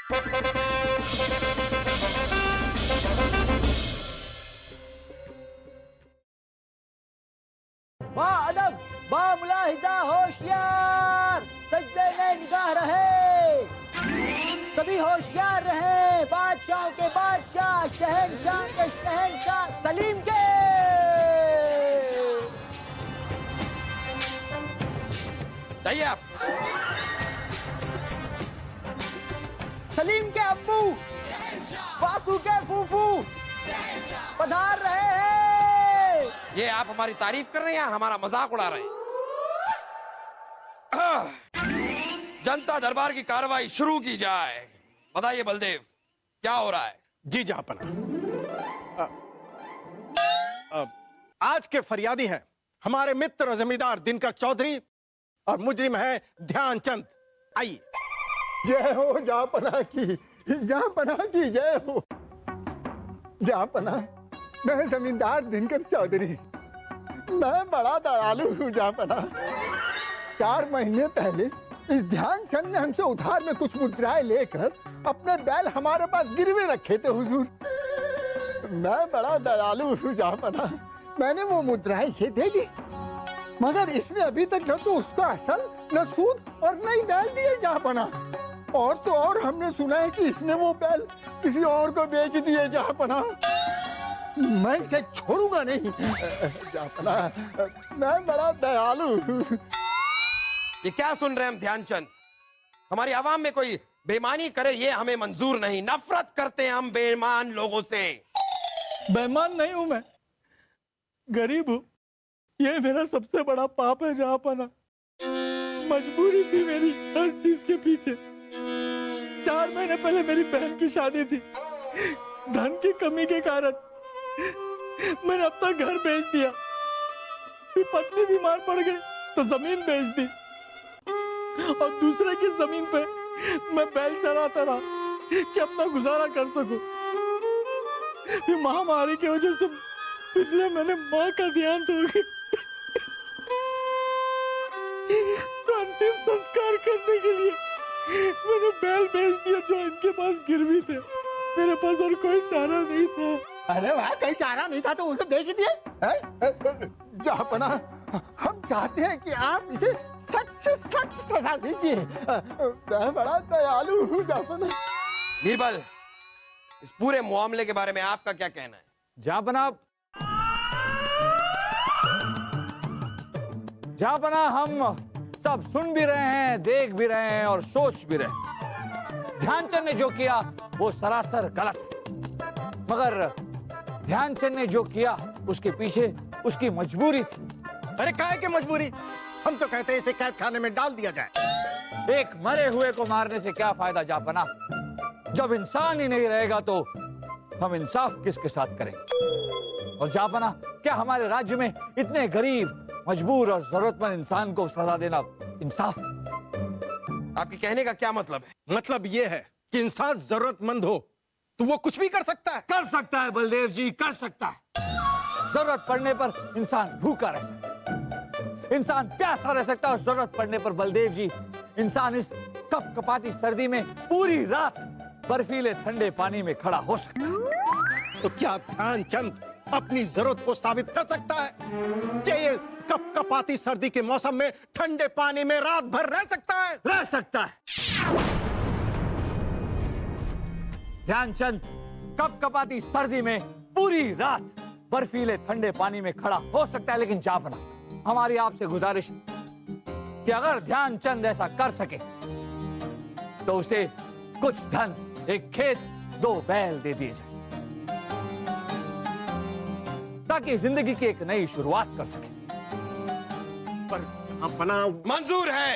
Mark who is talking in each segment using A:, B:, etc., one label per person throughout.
A: अदब, मुलाहिजा, होशियार, सजदे में निगाह रहे, सभी होशियार रहे। बादशाह के बादशाह, शहंशाह के शहंशाह सलीम के।
B: तैयार।
A: सलीम के अब्बू, वासु के फूफू पधार रहे हैं।
B: ये आप हमारी तारीफ कर रहे हैं या हमारा मजाक उड़ा रहे हैं? जनता दरबार की कार्रवाई शुरू की जाए। बताइए बलदेव, क्या हो रहा है?
C: जी जहापना, आज के फरियादी हैं हमारे मित्र जमींदार दिनकर चौधरी और मुजरिम है ध्यानचंद। आइए।
D: जय हो जहापना की, जहापना की जय हो। जहापना, मैं जमींदार दिनकर चौधरी, मैं बड़ा दयालु हूँ जहापना। 4 महीने पहले इस ध्यानचंद ने हमसे उधार में कुछ मुद्राएं लेकर अपने बैल हमारे पास गिरवे रखे थे हुजूर। मैं बड़ा दयालु हूँ जहापना, मैंने वो मुद्राएं इसे दे दी, मगर इसने अभी तक न तो उसका असल, न सूद और न ही बैल दिए जहापना। और तो और हमने सुना है कि इसने वो बैल किसी और को बेच दिए जहापना। मैं इसे छोड़ूंगा नहीं जहापना, मैं बड़ा दयालु हूँ।
B: ये क्या सुन रहे हैं हम ध्यानचंद? हमारी आवाम में कोई बेईमानी करे ये हमें मंजूर नहीं। नफरत करते हैं हम बेईमान लोगों से।
E: बेईमान नहीं हूं मैं, गरीब हूं। ये मेरा सबसे बड़ा पाप है जहापना। मजबूरी थी मेरी हर चीज के पीछे। 4 महीने पहले मेरी बहन की शादी थी। धन की कमी के कारण मैंने अपना घर बेच दिया। फिर पत्नी बीमार पड़ गई तो जमीन बेच दी और दूसरे की जमीन पे मैं बैल चराता रहा कि अपना गुजारा कर सकूं। फिर महामारी की वजह से पिछले महीने माँ का ध्यान छोड़ गई, तो अंतिम संस्कार करने के लिए मैंने बैल बेच दिया जो इनके पास गिरवी थे। मेरे पास और कोई चारा नहीं था।
D: अरे वाह, कहीं चारा नहीं था तो उसे बेच दिए? जहापना, हम चाहते हैं कि आप इसे सख्त से सख्त सजा दीजिए। मैं बड़ा दयालु हूँ जहापना।
B: बीरबल, इस पूरे मामले के बारे में आपका क्या कहना है?
F: जहापना, हम सब सुन भी रहे हैं, देख भी रहे हैं और सोच भी रहे हैं। ध्यानचंद ने जो किया वो सरासर गलत है, मगर ध्यानचंद ने जो किया उसके पीछे उसकी मजबूरी थी।
C: अरे काहे की मजबूरी? हम तो कहते हैं इसे कैद खाने में डाल दिया जाए।
F: एक मरे हुए को मारने से क्या फायदा जहापना? जब इंसान ही नहीं रहेगा तो हम इंसाफ किसके साथ करेंगे? और जहापना, क्या हमारे राज्य में इतने गरीब, मजबूर और जरूरतमंद इंसान को सजा देना इंसाफ?
B: आपके कहने का क्या मतलब है?
C: मतलब ये है कि इंसान जरूरतमंद हो तो वो कुछ भी कर सकता है।
F: कर सकता है बलदेव जी, कर सकता है। जरूरत पड़ने पर इंसान भूखा रह सकता है, इंसान प्यासा रह सकता है और जरूरत पड़ने पर बलदेव जी इंसान इस कपकपाती सर्दी में पूरी रात बर्फीले ठंडे पानी में खड़ा हो सकता है।
C: तो क्या ध्यानचंद अपनी जरूरत को साबित कर सकता है कि ये कपकपाती सर्दी के मौसम में ठंडे पानी में रात भर रह सकता है?
F: रह सकता है। ध्यानचंद कपकपाती सर्दी में पूरी रात बर्फीले ठंडे पानी में खड़ा हो सकता है, लेकिन जहापना, हमारी आपसे गुजारिश कि अगर ध्यानचंद ऐसा कर सके तो उसे कुछ धन, एक खेत, 2 बैल दे दिए जाए ताकि जिंदगी की एक नई शुरुआत कर सके।
C: पर जहापना,
B: मंजूर है।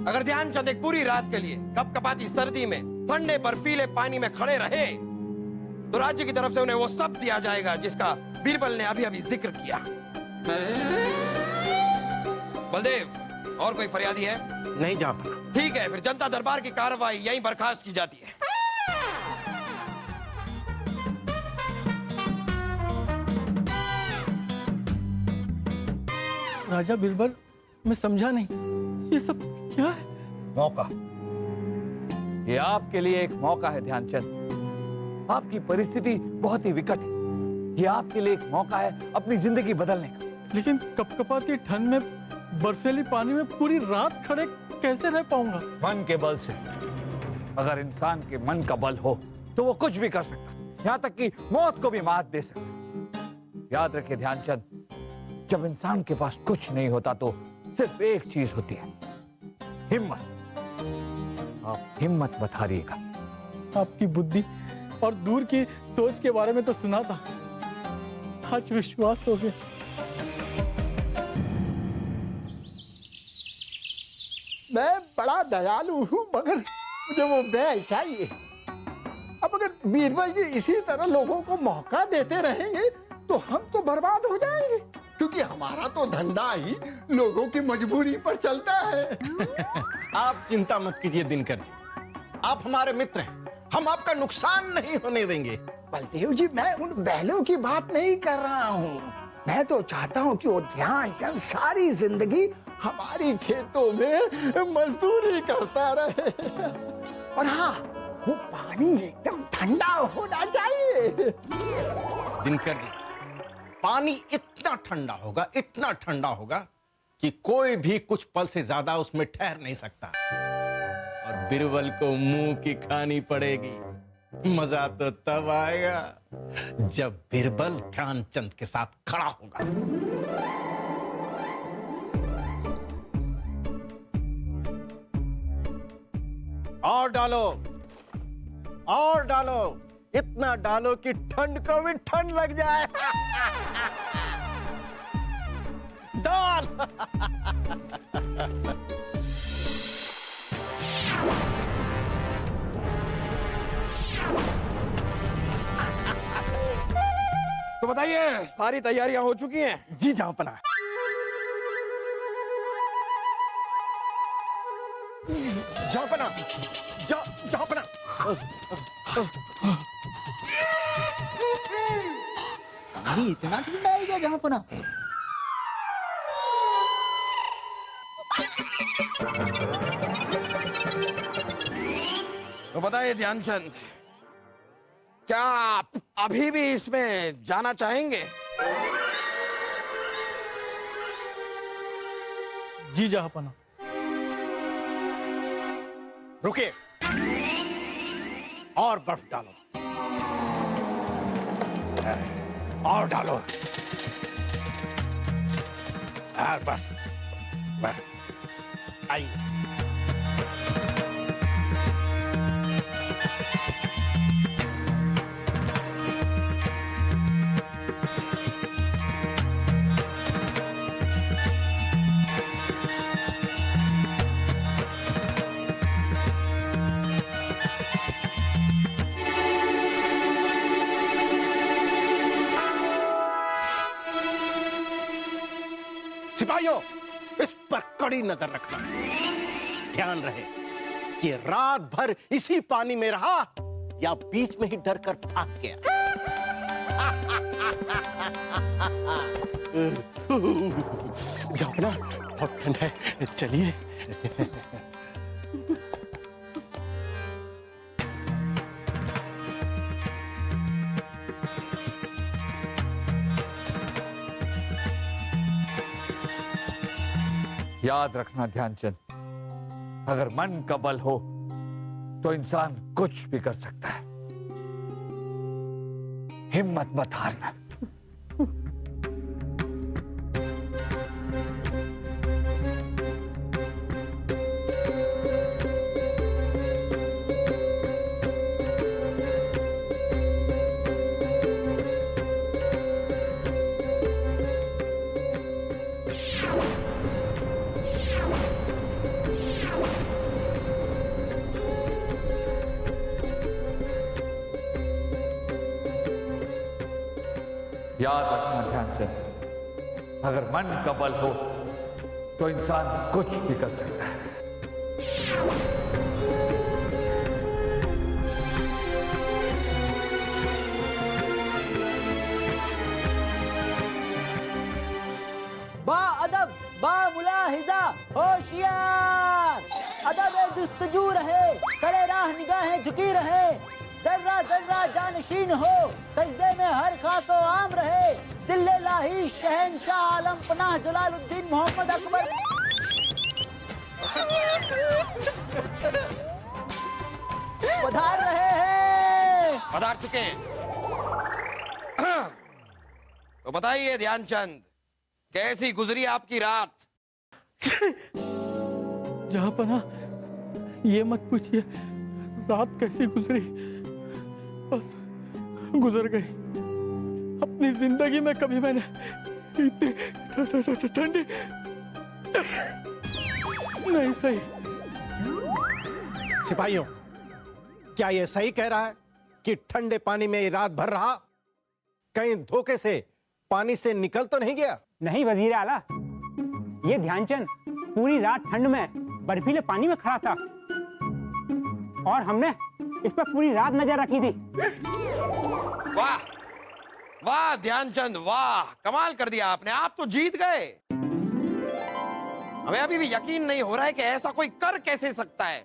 B: अगर ध्यानचंद एक पूरी रात के लिए कपकपाती सर्दी में ठंडे बर्फीले पानी में खड़े रहे तो राज्य की तरफ से उन्हें वो सब दिया जाएगा जिसका बीरबल ने अभी अभी जिक्र किया। बलदेव, और कोई फरियादी है?
C: नहीं जहापना।
B: ठीक है, फिर जनता दरबार की कार्रवाई यहीं बर्खास्त की जाती है।
E: राजा बीरबल, मैं समझा नहीं, ये सब क्या है?
F: मौका ये आपके लिए एक मौका है ध्यानचंद। आपकी परिस्थिति बहुत ही विकट है। ये आपके लिए एक मौका है अपनी जिंदगी बदलने का।
E: लेकिन कपकपाती ठंड में बर्फीली पानी में पूरी रात खड़े कैसे रह पाऊंगा?
F: मन के बल से। अगर इंसान के मन का बल हो तो वो कुछ भी कर सकता है, यहाँ तक कि मौत को भी मात दे सकता है। याद रखिए ध्यानचंद, जब इंसान के पास कुछ नहीं होता तो सिर्फ एक चीज होती है, हिम्मत। आप हिम्मत मत हारिएगा।
E: आपकी बुद्धि और दूर की सोच के बारे में तो सुना था, आज विश्वास हो गया।
D: मैं बड़ा दयालु हूँ, मगर मुझे वो बैल चाहिए। अब अगर बीरबल जी इसी तरह लोगों को मौका देते रहेंगे तो हम तो बर्बाद हो जाएंगे, क्योंकि हमारा तो धंधा ही लोगों की मजबूरी पर चलता है।
C: आप चिंता मत कीजिए दिनकर जी, आप हमारे मित्र हैं, हम आपका नुकसान नहीं होने देंगे।
D: बलदेव जी, मैं उन बैलों की बात नहीं कर रहा हूँ। मैं तो चाहता हूँ कि वो ध्यानचंद सारी जिंदगी हमारी खेतों में मजदूरी करता रहे। और हाँ, वो पानी एकदम ठंडा होना चाहिए।
C: दिनकर जी, पानी इतना ठंडा होगा कि कोई भी कुछ पल से ज्यादा उसमें ठहर नहीं सकता। और बीरबल को मुंह की खानी पड़ेगी। मजा तो तब आएगा जब बीरबल ध्यानचंद के साथ खड़ा होगा। और डालो, इतना डालो कि ठंड को भी ठंड लग जाए। डाल।
B: तो बताइए, सारी तैयारियां हो चुकी हैं?
C: जी जहांपना। जहांपना, जहांपना।
A: पानी इतना ठंडा है क्या जहाँ पना?
B: तो बताइए ध्यानचंद, क्या आप अभी भी इसमें जाना चाहेंगे?
E: जी जहाँपना।
C: रुकिए, और बर्फ डालो, और डालो। बस बस, आइए। सिपाहियों, इस पर कड़ी नजर रखना। ध्यान रहे कि रात भर इसी पानी में रहा या बीच में ही डर कर भाग गया। जाओ ना, बहुत ठंड है, चलिए।
F: याद रखना ध्यानचंद, अगर मन का बल हो तो इंसान कुछ भी कर सकता है। हिम्मत मत हारना। याद रखना ध्यानचंद, अगर मन का बल हो तो इंसान कुछ भी कर सकता है।
G: बा अदब, बा मुलाहिजा, होशियार। अदब जुस्तजू रहे, करे राह निगाहें झुकी रहे, जर्रा जर्रा जानशीन हो, सजदे में हर खासो आम रहे, जिल्ले लाही शहंशाह आलम पनाह जलालुद्दीन मोहम्मद अकबर। पधार रहे हैं।
B: पधार चुके हैं। तो बताइए ध्यानचंद, कैसी गुजरी आपकी रात?
E: जहां पना, ये मत पूछिए रात कैसी गुजरी, बस गुजर गई। अपनी जिंदगी में कभी मैंने इतनी ठंडी नहीं सही।
C: सिपाहियों, क्या ये सही कह रहा है कि ठंडे पानी में रात भर रहा? कहीं धोखे से पानी से निकल तो नहीं गया?
H: नहीं वजीर आला, ये ध्यानचंद पूरी रात ठंड में बर्फीले पानी में खड़ा था और हमने इस पर पूरी रात नजर रखी थी।
B: वाह वाह ध्यानचंद, वाह, कमाल कर दिया आपने। आप तो जीत गए। हमें अभी भी यकीन नहीं हो रहा है कि ऐसा कोई कर कैसे सकता है।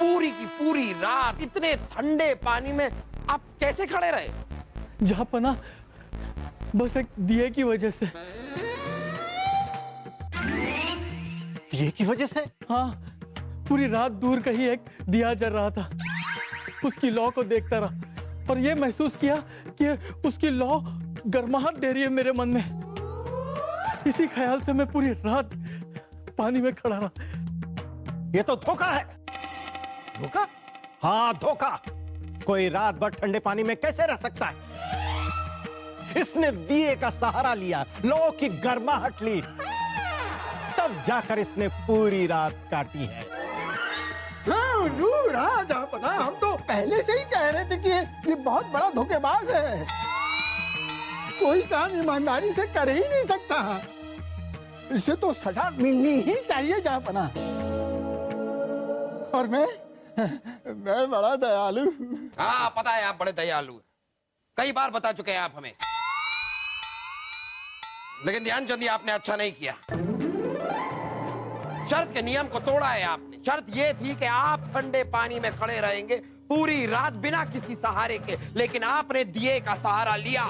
B: पूरी की पूरी रात इतने ठंडे पानी में आप कैसे खड़े रहे?
E: जहां पना, बस एक दिए की वजह से।
C: दिए की वजह से?
E: हाँ, पूरी रात दूर कहीं एक दिया जल रहा था। उसकी लौ को देखता रहा और ये महसूस किया कि उसकी लौ गर्माहट दे रही है मेरे मन में। इसी ख्याल से मैं पूरी रात पानी में खड़ा रहा।
C: ये तो धोखा है।
B: धोखा?
C: हाँ, धोखा। कोई रात भर ठंडे पानी में कैसे रह सकता है? इसने दिए का सहारा लिया, लौ की गर्माहट ली, तब जाकर इसने पूरी रात काटी है।
D: हाँ हुजूर, हाँ जहाँपना, हम तो पहले से ही कह रहे थे कि ये बहुत बड़ा धोखेबाज है। कोई काम ईमानदारी से कर ही नहीं सकता। इसे तो सजा मिलनी ही चाहिए जहाँपना। और मैं बड़ा दयालु।
B: हाँ, पता है आप बड़े दयालु हैं। कई बार बता चुके हैं आप हमें। लेकिन ध्यानचंद, आपने अच्छा नहीं किया। शर्त के नियम को तोड़ा है आपने। शर्त ये थी कि आप ठंडे पानी में खड़े रहेंगे पूरी रात बिना किसी सहारे के, लेकिन आपने दिए का सहारा लिया।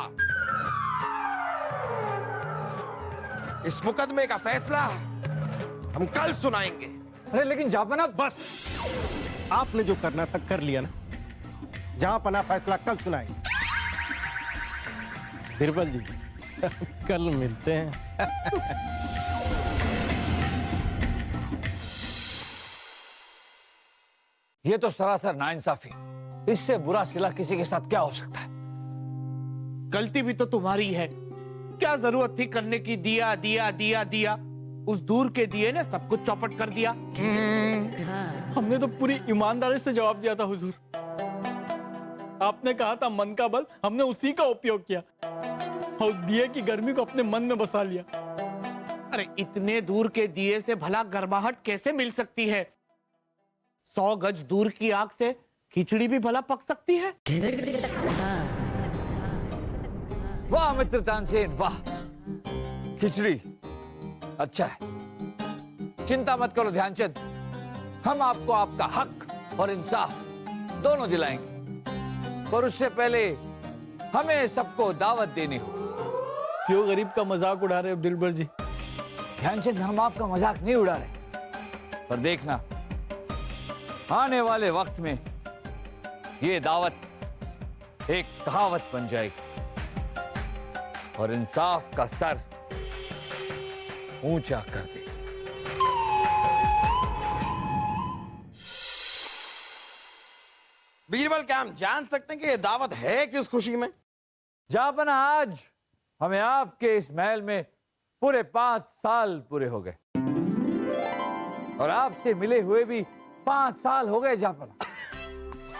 B: इस मुकदमे का फैसला हम कल सुनाएंगे।
F: अरे लेकिन जापना,
C: बस, आपने जो करना था कर लिया ना। जहां पना फैसला कल सुनाएंगे। बिरबल जी, कल मिलते हैं।
F: ये तो सरासर नाइंसाफी। इससे बुरा सिला किसी के साथ क्या हो सकता है?
I: गलती भी तो तुम्हारी है। क्या जरूरत थी करने की? दिया दिया दिया दिया, उस दूर के दिए ने सब कुछ चौपट कर दिया।
E: हमने तो पूरी ईमानदारी से जवाब दिया था हुजूर। आपने कहा था मन का बल, हमने उसी का उपयोग किया और दिए की गर्मी को अपने मन में बसा लिया।
I: अरे इतने दूर के दिए से भला गर्माहट कैसे मिल सकती है? 100 गज दूर की आग से खिचड़ी भी भला पक सकती है?
F: वाह मित्र तानसेन, वाह। खिचड़ी अच्छा है। चिंता मत करो ध्यानचंद, हम आपको आपका हक और इंसाफ दोनों दिलाएंगे। पर उससे पहले हमें सबको दावत देनी हो।
E: क्यों गरीब का मजाक उड़ा रहे हो दिलबर जी?
F: ध्यानचंद, हम आपका मजाक नहीं उड़ा रहे, पर देखना आने वाले वक्त में ये दावत एक कहावत बन जाएगी और इंसाफ का सर ऊंचा कर दे।
B: बीरबल, क्या हम जान सकते हैं कि ये दावत है किस खुशी में?
F: जापना, आज हमें आपके इस महल में पूरे 5 साल पूरे हो गए और आपसे मिले हुए भी 5 साल हो गए जापना।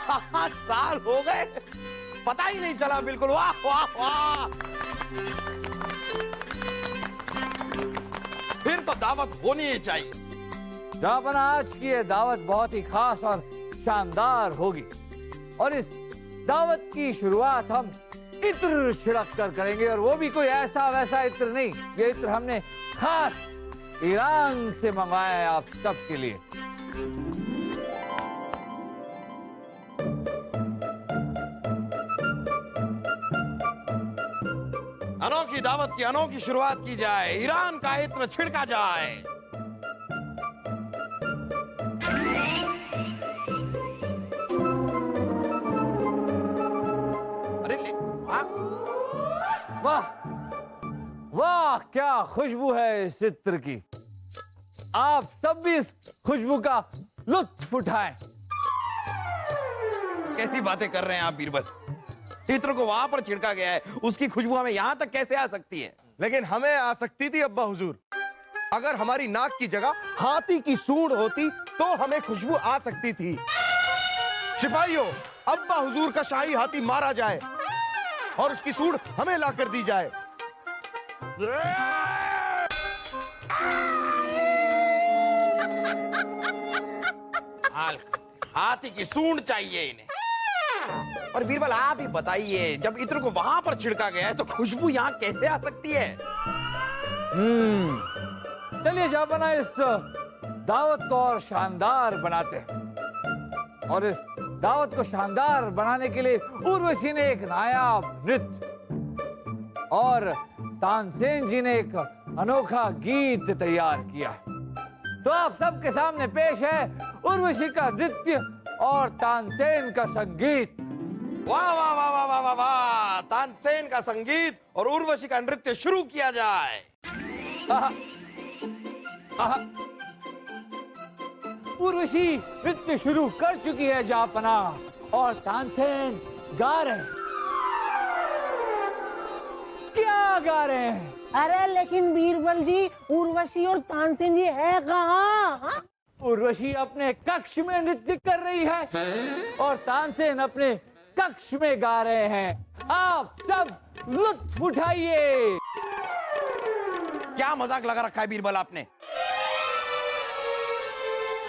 B: 5 साल हो गए, पता ही नहीं चला बिल्कुल। वाह वाह वाह। फिर तो दावत होनी ही चाहिए।
F: जापना, आज की ये दावत बहुत ही खास और शानदार होगी और इस दावत की शुरुआत हम इत्र छिड़क कर करेंगे, और वो भी कोई ऐसा वैसा इत्र नहीं। ये इत्र हमने खास ईरान से मंगाया है आप सबके लिए।
B: अनोखी दावत की अनोखी शुरुआत की जाए, ईरान का इत्र छिड़का जाए। अरे ले,
F: वाह वाह, क्या खुशबू है इस इत्र की। आप सब भी इस खुशबू का लुत्फ उठाएं।
B: कैसी बातें कर रहे हैं आप बीरबल? इत्र को वहां पर छिड़का गया है, उसकी खुशबू हमें यहां तक कैसे आ सकती है?
J: लेकिन हमें आ सकती थी अब्बा हुजूर। अगर हमारी नाक की जगह हाथी की सूंड होती तो हमें खुशबू आ सकती थी। सिपाहियों, अब्बा हुजूर का शाही हाथी मारा जाए और उसकी सूंड हमें लाकर दी जाए।
B: हाथी की सूंड चाहिए इन्हें। और बीरबल आप ही बताइए, जब इत्र को वहां पर छिड़का गया है तो खुशबू यहां कैसे आ सकती है?
F: चलिए जापाना, इस दावत को और शानदार बनाते हैं। और इस दावत को शानदार बनाने के लिए उर्वशी ने एक नायाब नृत्य और तानसेन जी ने एक अनोखा गीत तैयार किया है। तो आप सबके सामने पेश है उर्वशी का नृत्य और तानसेन का संगीत।
B: वाह वाह वाह वाह वाह वाह वाह, तानसेन का संगीत और उर्वशी का नृत्य शुरू किया जाए।
F: आहा, आहा। उर्वशी नृत्य शुरू कर चुकी है जापना, और तानसेन गा रहे हैं। क्या गा रहे हैं?
K: अरे लेकिन बीरबल जी, उर्वशी और तानसेन जी है कहाँ?
F: उर्वशी अपने कक्ष में नृत्य कर रही है और तानसेन अपने कक्ष में गा रहे हैं। आप सब लुत्फ उठाइए।
B: क्या मजाक लगा रखा है बीरबल आपने?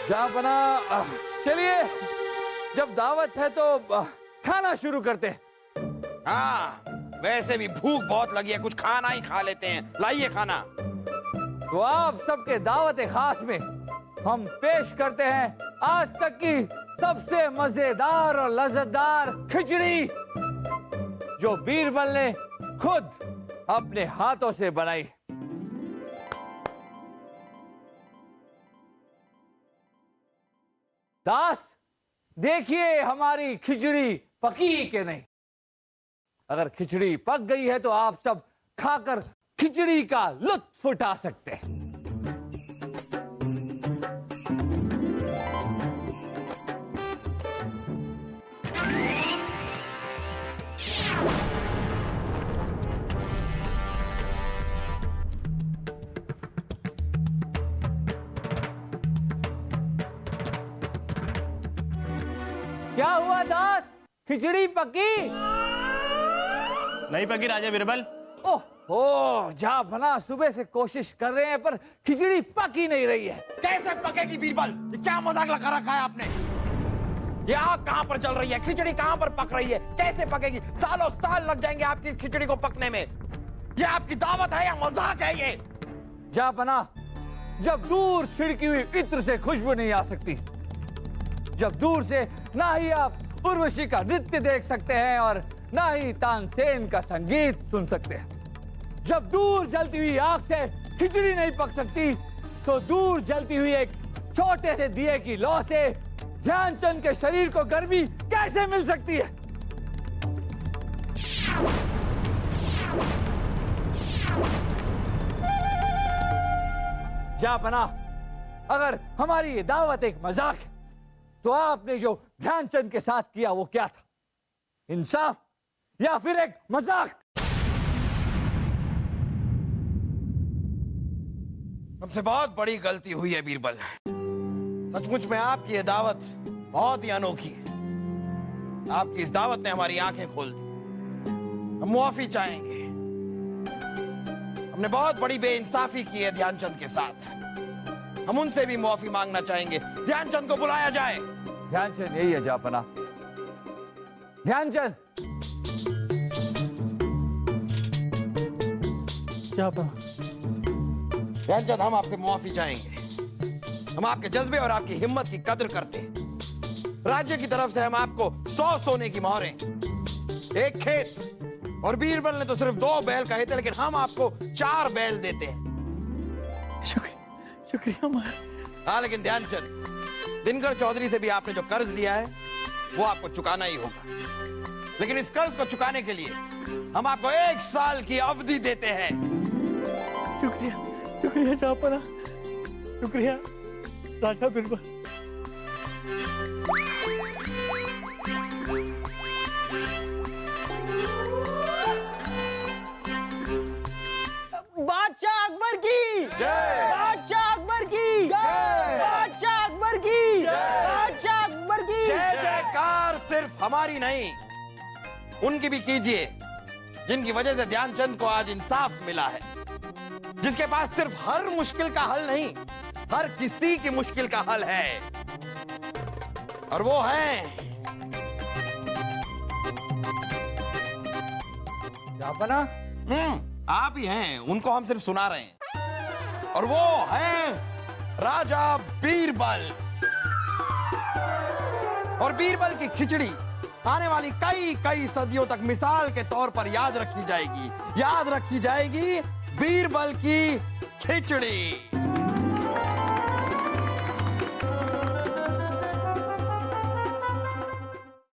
F: जापना, चलिए जब दावत है तो खाना शुरू करते हैं।
B: हाँ, वैसे भी भूख बहुत लगी है, कुछ खाना ही खा लेते हैं। लाइए खाना।
F: तो आप सबके दावत खास में हम पेश करते हैं आज तक की सबसे मजेदार और लज्जतदार खिचड़ी, जो बीरबल ने खुद अपने हाथों से बनाई। दास, देखिए हमारी खिचड़ी पकी कि नहीं। अगर खिचड़ी पक गई है तो आप सब खाकर खिचड़ी का लुत्फ उठा सकते हैं। क्या हुआ दास, खिचड़ी पकी?
J: नहीं पकी राजा बीरबल।
F: ओह, जापना सुबह से कोशिश कर रहे हैं पर खिचड़ी पक ही नहीं रही है।
B: कैसे पकेगी बीरबल? ये क्या मजाक लगा रखा है आपने? ये आग कहां पर जल रही है, खिचड़ी कहां पर पक रही है, कैसे पकेगी? सालों साल लग जाएंगे आपकी खिचड़ी को पकने में। ये आपकी दावत है या मजाक है ये?
F: जापना, जब दूर छिड़की हुई इत्र से खुशबू नहीं आ सकती, जब दूर से ना ही आप उर्वशी का नृत्य देख सकते हैं और ना ही तानसेन का संगीत सुन सकते हैं, जब दूर जलती हुई आग से खिचड़ी नहीं पक सकती, तो दूर जलती हुई एक छोटे से दिए की लौ से ध्यानचंद के शरीर को गर्मी कैसे मिल सकती है? जापना, अगर हमारी ये दावत एक मजाक है तो आपने जो ध्यानचंद के साथ किया वो क्या था? इंसाफ या फिर एक मजाक?
B: हमसे बहुत बड़ी गलती हुई है बीरबल। सचमुच में आपकी ये दावत बहुत ही अनोखी है। आपकी इस दावत ने हमारी आंखें खोल दी। हम मुआफी चाहेंगे। हमने बहुत बड़ी बेइंसाफी की है ध्यानचंद के साथ। हम उनसे भी मुआफी मांगना चाहेंगे। ध्यानचंद को बुलाया जाए।
F: ध्यानचंद यही है जापना। ध्यानचंद,
B: ध्यानचंद, हम आपसे मुआफी चाहेंगे। हम आपके जज्बे और आपकी हिम्मत की कद्र करते हैं। राज्य की तरफ से हम आपको 100 सोने की मोहरें, 1 खेत, और बीरबल ने तो सिर्फ 2 बैल कहे थे, लेकिन हम आपको 4 बैल देते हैं।
E: शुक्रिया
B: हाँ, लेकिन ध्यानचंद, दिनकर चौधरी से भी आपने जो कर्ज लिया है वो आपको चुकाना ही होगा। लेकिन इस कर्ज को चुकाने के लिए हम आपको 1 साल की अवधि देते हैं।
E: शुक्रिया जहाँपना, शुक्रिया राजा बीरबल।
K: बादशाह अकबर की जय, बादशाह अकबर की जय, बादशाह अकबर की जय, बादशाह अकबर की
B: जय जयकार सिर्फ हमारी नहीं, उनकी भी कीजिए जिनकी वजह से ध्यानचंद को आज इंसाफ मिला है, जिसके पास सिर्फ हर मुश्किल का हल नहीं, हर किसी की मुश्किल का हल है, और वो है
F: जापना।
B: आप ही हैं, उनको हम सिर्फ सुना रहे हैं, और वो है राजा बीरबल। और बीरबल की खिचड़ी आने वाली कई सदियों तक मिसाल के तौर पर याद रखी जाएगी, याद रखी जाएगी बीरबल की खिचड़ी।